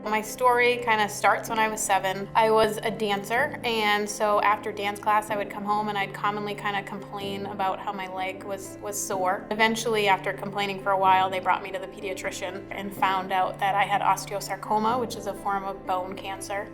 My story kind of starts when I was 7. I was a dancer, and so after dance class I would come home and I'd commonly kind of complain about how my leg was sore. Eventually, after complaining for a while, they brought me to the pediatrician and found out that I had osteosarcoma, which is a form of bone cancer.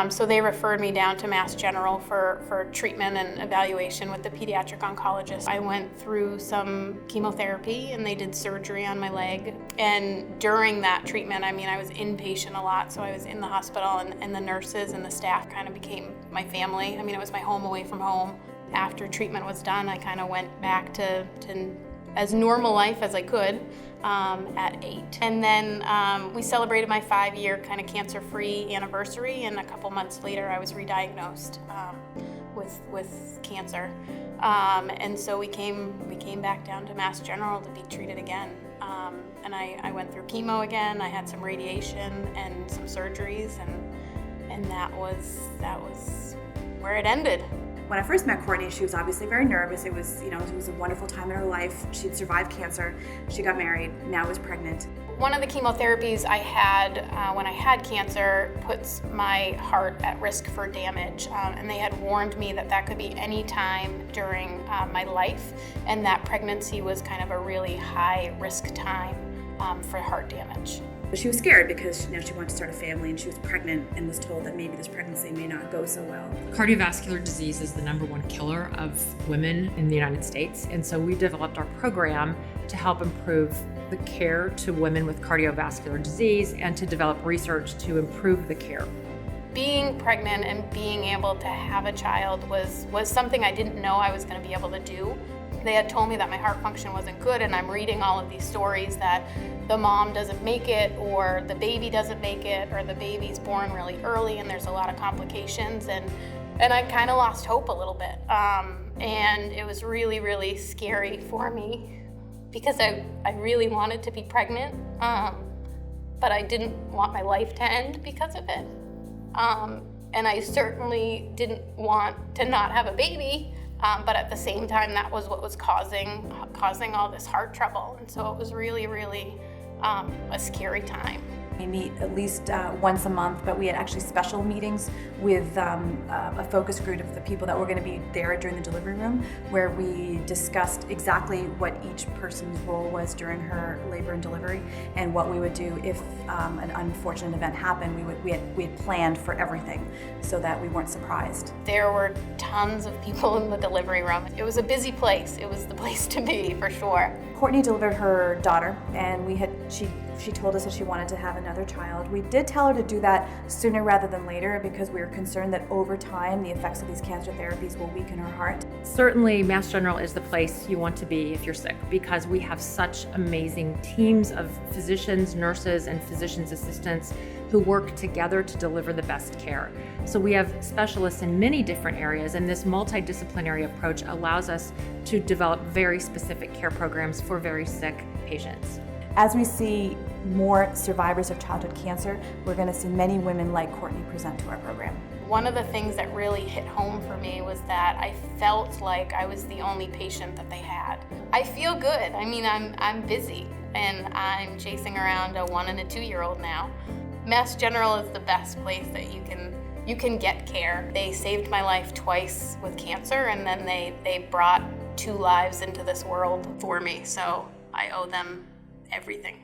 So they referred me down to Mass General for treatment and evaluation with the pediatric oncologist. I went through some chemotherapy and they did surgery on my leg. And during that treatment, I was inpatient a lot, so I was in the hospital, and the nurses and the staff kind of became my family. It was my home away from home. After treatment was done, I kind of went back to as normal life as I could at 8. And then we celebrated my 5-year kind of cancer-free anniversary, and a couple months later I was re-diagnosed with cancer. And so we came back down to Mass General to be treated again. And I went through chemo again. I had some radiation and some surgeries, and that was where it ended. When I first met Courtney, she was obviously very nervous. It was a wonderful time in her life. She'd survived cancer. She got married, now is pregnant. One of the chemotherapies I had when I had cancer puts my heart at risk for damage, and they had warned me that could be any time during my life, and that pregnancy was kind of a really high risk time for heart damage. She was scared because she wanted to start a family, and she was pregnant and was told that maybe this pregnancy may not go so well. Cardiovascular disease is the #1 killer of women in the United States, and so we developed our program to help improve the care to women with cardiovascular disease and to develop research to improve the care. Being pregnant and being able to have a child was something I didn't know I was going to be able to do. They had told me that my heart function wasn't good, and I'm reading all of these stories that the mom doesn't make it, or the baby doesn't make it, or the baby's born really early and there's a lot of complications, and I kind of lost hope a little bit. And it was really, really scary for me because I really wanted to be pregnant, but I didn't want my life to end because of it. And I certainly didn't want to not have a baby, but at the same time, that was what was causing all this heart trouble. And so it was really, really a scary time. We meet at least once a month, but we had actually special meetings with a focus group of the people that were going to be there during the delivery room, where we discussed exactly what each person's role was during her labor and delivery, and what we would do if an unfortunate event happened. We had planned for everything so that we weren't surprised. There were tons of people in the delivery room. It was a busy place. It was the place to be, for sure. Courtney delivered her daughter, and she told us that she wanted to have another child. We did tell her to do that sooner rather than later because we were concerned that over time the effects of these cancer therapies will weaken her heart. Certainly, Mass General is the place you want to be if you're sick, because we have such amazing teams of physicians, nurses, and physician's assistants who work together to deliver the best care. So we have specialists in many different areas, and this multidisciplinary approach allows us to develop very specific care programs for very sick patients. As we see more survivors of childhood cancer, we're going to see many women like Courtney present to our program. One of the things that really hit home for me was that I felt like I was the only patient that they had. I feel good. I'm busy, and I'm chasing around a 1 and a 2-year-old now. Mass General is the best place that you can get care. They saved my life twice with cancer, and then they brought 2 lives into this world for me, so I owe them everything.